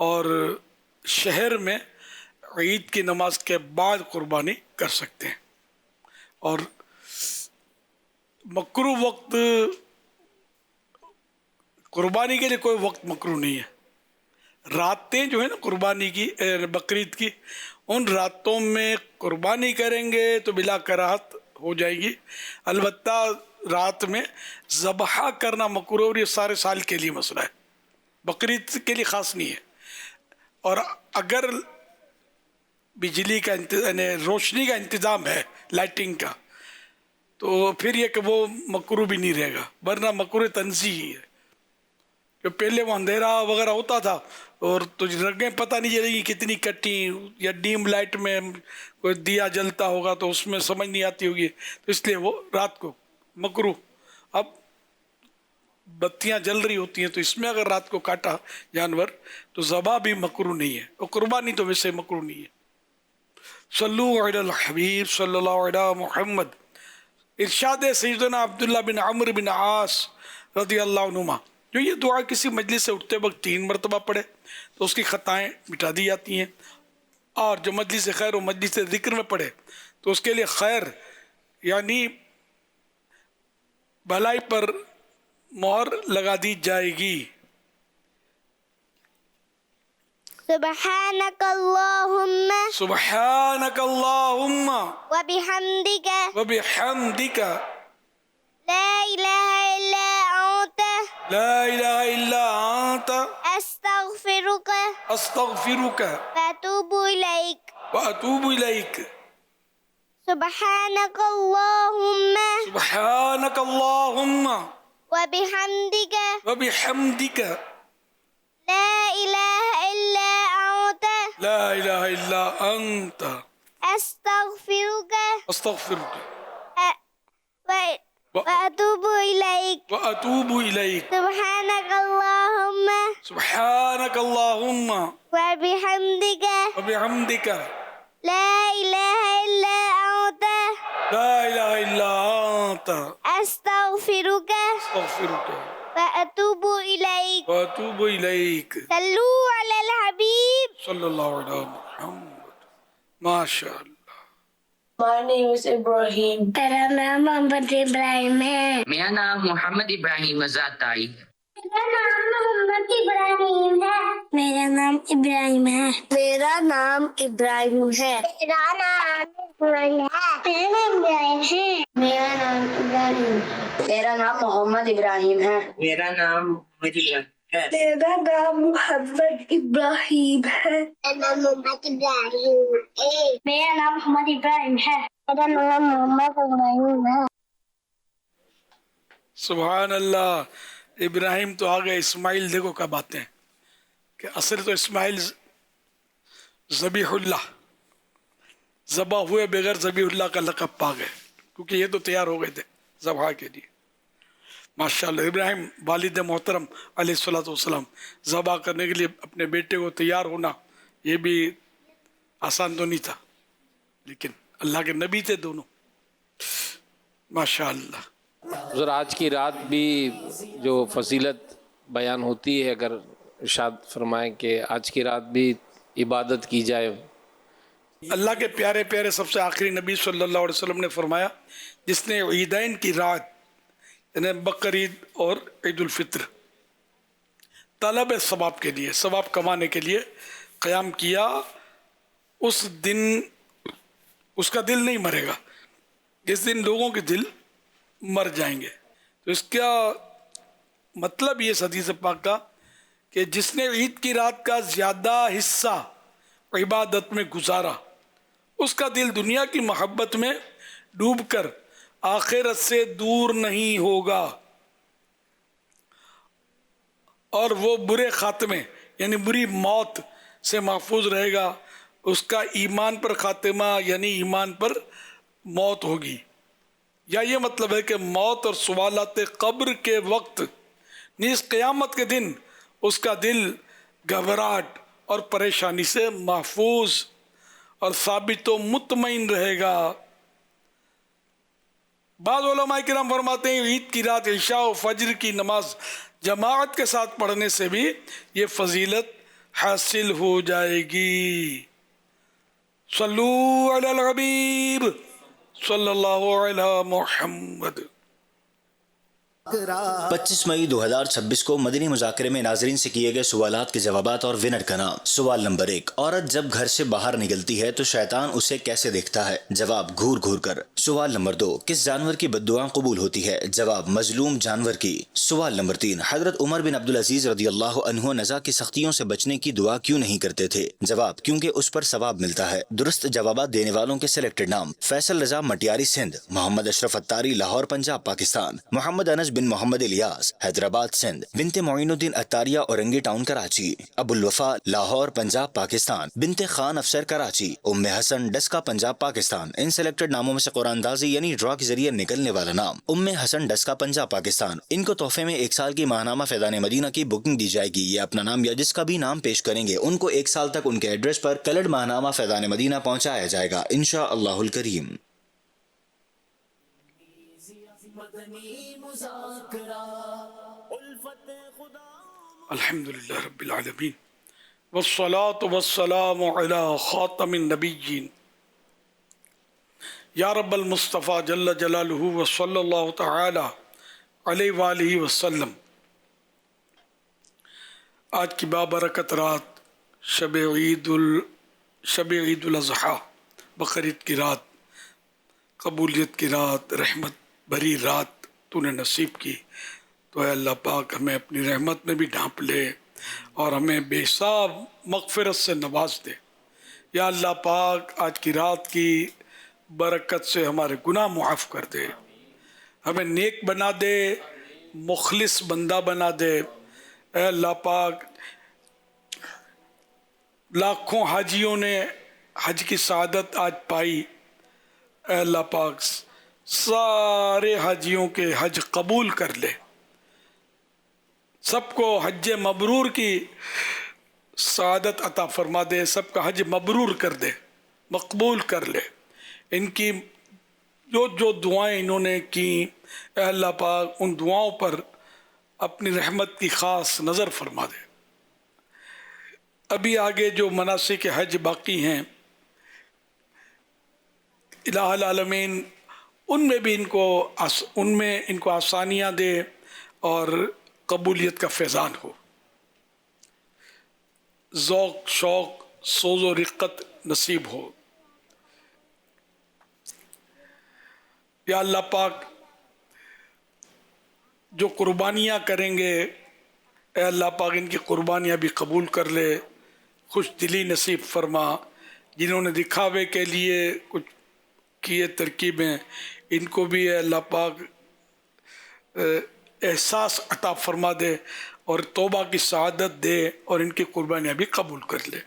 Speaker 2: اور شہر میں عید کی نماز کے بعد قربانی کر سکتے ہیں. اور مکروہ وقت قربانی کے لیے کوئی وقت مکروہ نہیں ہے. راتیں جو ہے نا قربانی کی بقرعید کی، ان راتوں میں قربانی کریں گے تو بلا کراہت ہو جائے گی. البتہ رات میں ذبح کرنا مکروہ، اور یہ سارے سال کے لیے مسئلہ ہے، بقرعید کے لیے خاص نہیں ہے. اور اگر بجلی کا یعنی روشنی کا انتظام ہے، لائٹنگ کا، تو پھر یہ کہ وہ مکروہ بھی نہیں رہے گا، ورنہ مکروہ تنزیہی ہے. کہ پہلے وہ اندھیرا وغیرہ ہوتا تھا اور تو رنگیں پتہ نہیں چلے کتنی کٹی، یا ڈیم لائٹ میں کوئی دیا جلتا ہوگا تو اس میں سمجھ نہیں آتی ہوگی، تو اس لیے وہ رات کو مکروہ. اب بتیاں جل رہی ہوتی ہیں تو اس میں اگر رات کو کاٹا جانور تو ذبح بھی مکروہ نہیں ہے، اور قربانی تو ویسے مکروہ نہیں ہے. صلو علی الحبیب صلی اللہ علیہ محمد. ارشاد سیدنا عبداللہ بن عمرو بن عاص رضی اللہ عنہما، جو یہ دعا کسی مجلس سے اٹھتے وقت 3 مرتبہ پڑھے تو اس کی خطائیں مٹا دی جاتی ہیں، اور جو مجلس خیر و مجلس ذکر میں پڑھے تو اس کے لیے خیر یعنی بھلائی پر مہر لگا دی جائے گی.
Speaker 9: سبحانك اللهم
Speaker 2: سبحانك اللهم
Speaker 9: وبحمدك
Speaker 2: وبحمدك
Speaker 9: لا إله إلا أنت
Speaker 2: لا إله إلا أنت
Speaker 9: أستغفرك
Speaker 2: أستغفرك
Speaker 9: وأتوب إليك
Speaker 2: وأتوب إليك.
Speaker 9: سبحانك اللهم
Speaker 2: سبحانك اللهم
Speaker 9: وبحمدك
Speaker 2: وبحمدك
Speaker 9: لا إله إلا أنت
Speaker 2: لا إله إلا أنت
Speaker 9: أستغفرك
Speaker 2: أستغفرك
Speaker 9: وأتوب إليك
Speaker 2: وأتوب إليك.
Speaker 9: سبحانك اللهم
Speaker 2: سبحانك اللهم
Speaker 9: وبحمدك
Speaker 2: وبحمدك
Speaker 9: لا إله إلا أنت
Speaker 2: لا إله إلا أنت
Speaker 9: أستغفرك
Speaker 2: أستغفرك
Speaker 9: وأتوب إليك
Speaker 2: وأتوب إليك.
Speaker 9: صلوا على الحبيب
Speaker 2: صلی اللہ علیہ محمد. ماشاء اللہ.
Speaker 11: My name is Ibrahim.
Speaker 9: میرا نام محمد ابراہیم ہے.
Speaker 12: میرا نام محمد ابراہیم آزاد تائی.
Speaker 9: میرا نام محمد ابراہیم ہے. میرا نام ابراہیم ہے. میرا نام ابراہیم ہے. میرا نام ابراہیم ہے. میرا نام ابراہیم ہے. میرا نام محمد ابراہیم ہے.
Speaker 12: میرا نام محمد ابراہیم ہے.
Speaker 11: میرا نام محمد ابراہیم ہے.
Speaker 9: میرا نام محمد ابراہیم ہے. میرا نام محمد ابراہیم ہے. میرا نام محمد ابراہیم ہے.
Speaker 2: سبحان اللہ. ابراہیم تو آگے، اسماعیل دیکھو کب آتے ہیں، کہ اصل تو اسماعیل ذبیح اللہ، ذبح ہوئے بغیر ذبیح اللہ کا لقب پا گئے، کیونکہ یہ تو تیار ہو گئے تھے ذبح کے لیے. ماشاءاللہ. ابراہیم والد محترم علیہ الصلوۃ والسلام، ذبح کرنے کے لیے اپنے بیٹے کو تیار ہونا یہ بھی آسان تو نہیں تھا، لیکن اللہ کے نبی تھے دونوں. ماشاءاللہ.
Speaker 3: حضور آج کی رات بھی جو فضیلت بیان ہوتی ہے، اگر ارشاد فرمائیں کہ آج کی رات بھی عبادت کی جائے.
Speaker 2: اللہ کے پیارے پیارے سب سے آخری نبی صلی اللہ علیہ وسلم نے فرمایا، جس نے عیدین کی رات یعنی بقرعید اور عید الفطر طلب ثواب کے لیے، ثواب کمانے کے لیے قیام کیا، اس دن اس کا دل نہیں مرے گا. اس دن لوگوں کے دل مر جائیں گے. تو اس کا مطلب یہ حدیث پاک کا کہ جس نے عید کی رات کا زیادہ حصہ عبادت میں گزارا، اس کا دل دنیا کی محبت میں ڈوب کر آخرت سے دور نہیں ہوگا، اور وہ برے خاتمے یعنی بری موت سے محفوظ رہے گا. اس کا ایمان پر خاتمہ یعنی ایمان پر موت ہوگی. یا یہ مطلب ہے کہ موت اور سوالات قبر کے وقت نیز قیامت کے دن اس کا دل گھبراہٹ اور پریشانی سے محفوظ اور ثابت و مطمئن رہے گا. بعض علماء کرام فرماتے ہیں عید کی رات عشاء و فجر کی نماز جماعت کے ساتھ پڑھنے سے بھی یہ فضیلت حاصل ہو جائے گی. صلو علی الحبیب صلی اللہ علی محمد.
Speaker 13: 25 مئی 2026 کو مدنی مذاکرے میں ناظرین سے کیے گئے سوالات کے جوابات اور ونر کا نام. سوال نمبر 1، عورت جب گھر سے باہر نکلتی ہے تو شیطان اسے کیسے دیکھتا ہے؟ جواب، گھور گھور کر. سوال نمبر 2، کس جانور کی بددعا قبول ہوتی ہے؟ جواب، مظلوم جانور کی. سوال نمبر 3، حضرت عمر بن عبدالعزیز رضی اللہ عنہ نزا کی سختیوں سے بچنے کی دعا کیوں نہیں کرتے تھے؟ جواب، کیونکہ اس پر ثواب ملتا ہے. درست جوابات دینے والوں کے سلیکٹڈ نام: فیصل رضا مٹیاری سندھ، محمد اشرف اتاری لاہور پنجاب پاکستان، محمد انس بن محمد الیاس حیدرآباد سندھ، بنت معین الدین اتاریہ اورنگی ٹاؤن کراچی، ابو الوفا لاہور پنجاب پاکستان، بنت خان افسر کراچی، ام حسن ڈسکا پنجاب پاکستان. ان سلیکٹڈ ناموں میں سے قرآن اندازی یعنی ڈرا کے ذریعے نکلنے والا نام ام حسن ڈسکا پنجاب پاکستان. ان کو تحفے میں 1 سال کی ماہنامہ فیضان مدینہ کی بکنگ دی جائے گی. یہ اپنا نام یا جس کا بھی نام پیش کریں گے ان کو 1 سال تک ان کے ایڈریس پر کلرڈ ماہنامہ فیضان مدینہ پہنچایا جائے گا انشاءاللہ الکریم.
Speaker 2: الحمدللہ رب العالمین والصلاة والسلام علی خاتم النبیین یا رب المصطفیٰ جل جلالہ وصلی اللہ تعالی علیہ وآلہ وسلم. آج کی بابرکت رات شب عید الاضحیٰ، بقرعید کی رات، قبولیت کی رات، رحمت بھری رات تو نے نصیب کی. تو اے اللہ پاک ہمیں اپنی رحمت میں بھی ڈھانپ لے اور ہمیں بے حساب مغفرت سے نواز دے. یا اللہ پاک آج کی رات کی برکت سے ہمارے گناہ معاف کر دے، ہمیں نیک بنا دے، مخلص بندہ بنا دے. اے اللہ پاک لاکھوں حاجیوں نے حج کی سعادت آج پائی. اے اللہ پاک سارے حاجیوں کے حج قبول کر لے، سب کو حج مبرور کی سعادت عطا فرما دے، سب کا حج مبرور کر دے، مقبول کر لے. ان کی جو دعائیں انہوں نے کی اے اللہ پاک ان دعاؤں پر اپنی رحمت کی خاص نظر فرما دے. ابھی آگے جو مناسک حج باقی ہیں الہ العالمین ان میں بھی ان کو آسانیاں دے اور قبولیت کا فیضان ہو، ذوق شوق سوز و رقت نصیب ہو. یا اللہ پاک جو قربانیاں کریں گے اے اللہ پاک ان کی قربانیاں بھی قبول کر لے، خوش دلی نصیب فرما. جنہوں نے دکھاوے کے لیے کچھ کیے ترکیبیں ان کو بھی اے اللہ پاک احساس عطا فرما دے اور توبہ کی سعادت دے اور ان کی قربانیاں بھی قبول کر لے.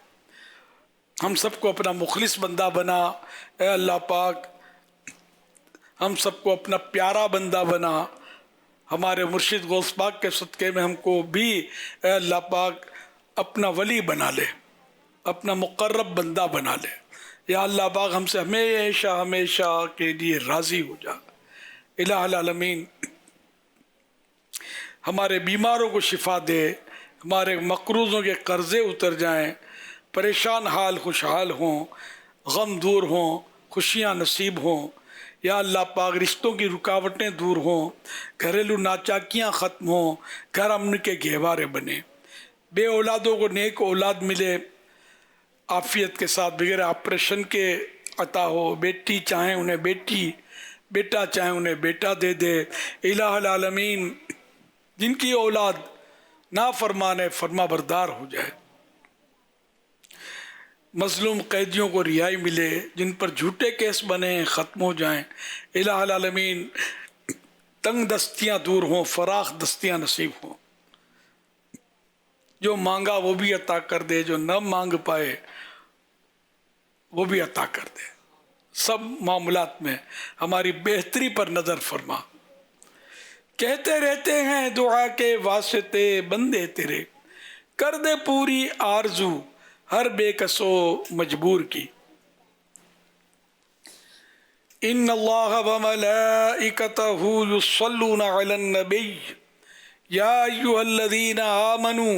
Speaker 2: ہم سب کو اپنا مخلص بندہ بنا اے اللہ پاک، ہم سب کو اپنا پیارا بندہ بنا. ہمارے مرشد غوث پاک کے صدقے میں ہم کو بھی اے اللہ پاک اپنا ولی بنا لے، اپنا مقرب بندہ بنا لے. یا اللہ پاک ہم سے ہمیشہ ہمیشہ کے لیے راضی ہو جا. الہ العالمین ہمارے بیماروں کو شفا دے، ہمارے مقروضوں کے قرضے اتر جائیں، پریشان حال خوشحال ہوں، غم دور ہوں، خوشیاں نصیب ہوں. یا اللہ پاک رشتوں کی رکاوٹیں دور ہوں، گھریلو ناچاکیاں ختم ہوں، گھر امن کے گہوارے بنے. بے اولادوں کو نیک اولاد ملے، عافیت کے ساتھ بغیر آپریشن کے عطا ہو. بیٹی چاہیں انہیں بیٹی، بیٹا چاہیں انہیں بیٹا دے دے. الہ العالمین جن کی اولاد نافرمان ہے فرما بردار ہو جائے. مظلوم قیدیوں کو رہائی ملے، جن پر جھوٹے کیس بنے ہیں ختم ہو جائیں. الہ العالمین تنگ دستیاں دور ہوں، فراخ دستیاں نصیب ہوں. جو مانگا وہ بھی عطا کر دے، جو نہ مانگ پائے وہ بھی عطا کر دے. سب معاملات میں ہماری بہتری پر نظر فرما. کہتے رہتے ہیں دعا کے واسطے بندے تیرے، کر دے پوری آرزو ہر بے کسو مجبور کی. ان اللہ وملائکتہ یصلون علی النبی یا ایھا الذین آمنوا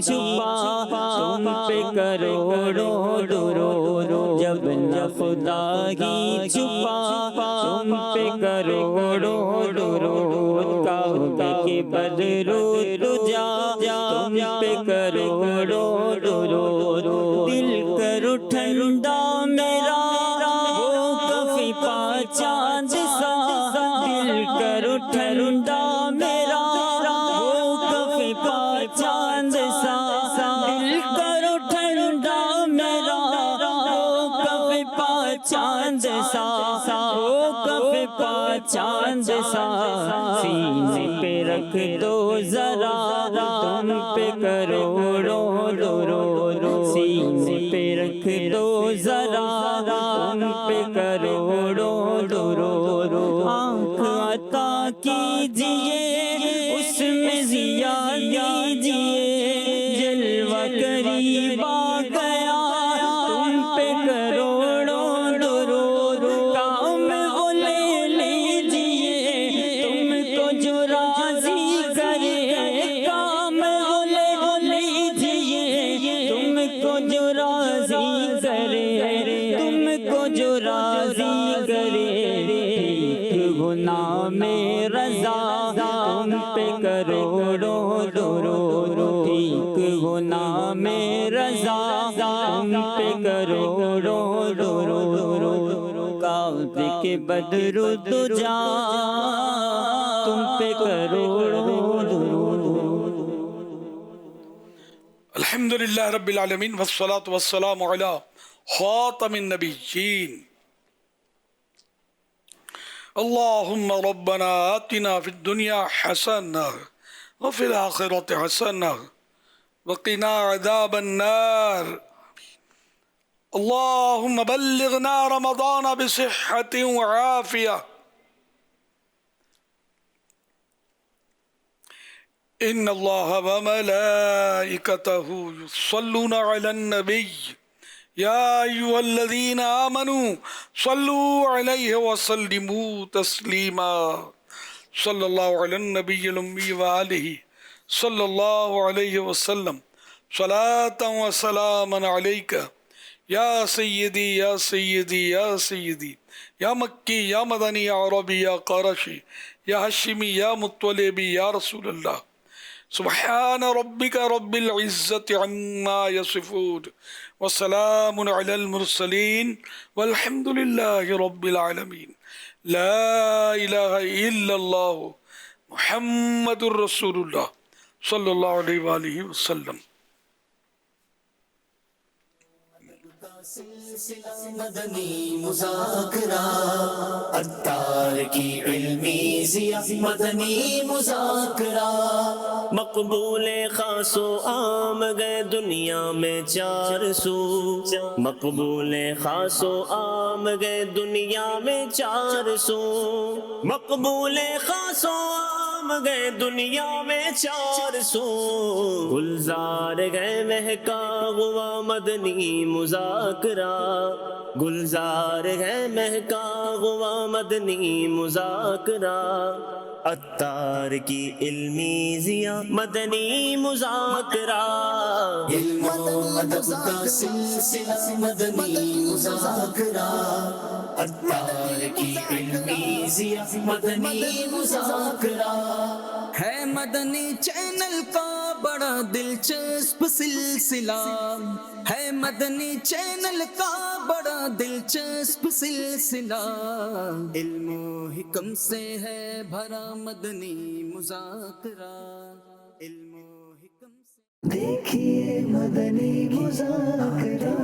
Speaker 14: چھپا تم پہ کروڑوں درود جب نہ خدا ہی چھپا تم پہ کروڑوں درود کعبے کے بدرود جا تم پہ کروڑوں درود دل کرو ٹھنڈا میرا وہ کفی پا چاند سا دل کرو ٹھنڈا میرا وہ کفی پا چاند سا دل کرو ٹھنڈا میرا وہ کفی پا چاند سا وہ کفی پا چاند سا سینے پہ رکھ دو ذرا تم پہ کروڑوں درود سینے پہ رکھ دو ذرا تم پہ کروڑوں درود آنکھ عطا کیجئے اس میں ضیا دیجئے جلوہ قریب آ گیا تم پہ کروڑوں درود کام وہ لے لیجئے تم کو جو راضی کرے کام وہ لے لیجئے تم کو جو راضی کرے تم کو جو راضی کرے ٹھیک گناہ میں رضا تم پہ کروڑوں درود ٹھیک گناہ میں رضا تم پہ کروڑوں درود کعبے کے بدرود جا تم پہ کروڑوں درود
Speaker 2: الحمدللہ رب العالمین والصلاة والسلام علی خاتم النبیین اللہم ربنا آتنا فی الدنیا حسنہ وفی الآخرۃ حسنہ وقنا عذاب النار اللہم بلغنا رمضان بصحة وعافیہ ان اللہ وملائکتہ یصلون علی النبی یا ایھا الذین آمنوا صلوا علیہ وسلموا تسلیما صلی اللہ علی النبی الامی وآلہ صلی اللہ علیہ وسلم صلاۃ و سلاما علیک یا سیدی یا سیدی یا سیدی یا مکی یا مدنی یا عربی یا قرشی یا ہشمی یا مطلبی یا رسول اللہ سبحان ربک رب العزت عما یصفون وسلام علی المرسلین والحمد للہ رب العالمین لا الہ الا اللہ محمد الرسول اللہ صلی اللہ علیہ وآلہ وسلم
Speaker 1: مدنی مذاکرہ عطار کی علمی ضیا مدنی مذاکرہ
Speaker 14: مقبول خاص و عام گئے دنیا میں 400 مقبول خاص و عام گئے دنیا میں 400 مقبول خاص و عام گئے دنیا میں 400 گلزار گئے مہکا ہوا مدنی مذاکرہ گلزار ہے مہکا ہوا مدنی مذاکرہ عطار کی علمی ضیا مدنی مذاکرہ
Speaker 1: علم و ادب کا سلسلہ مدنی مذاکرہ عطار کی علمی ضیا مدنی مذاکرہ ہے مدنی چینل کا بڑا دلچسپ سلسلہ ہے مدنی چینل کا بڑا دلچسپ سلسلہ علم و حکم سے ہے بھرا مدنی مذاکرہ علم و حکم سے دیکھیے مدنی مذاکرہ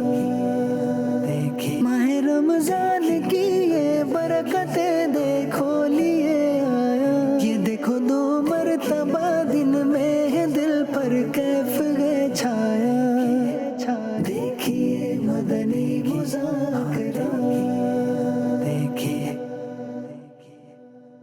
Speaker 1: دیکھیے ماہ رمضان کی یہ برکتیں دیکھو لیے آیا یہ دیکھو 2 مرتبہ دن میں ہے دل پر کیف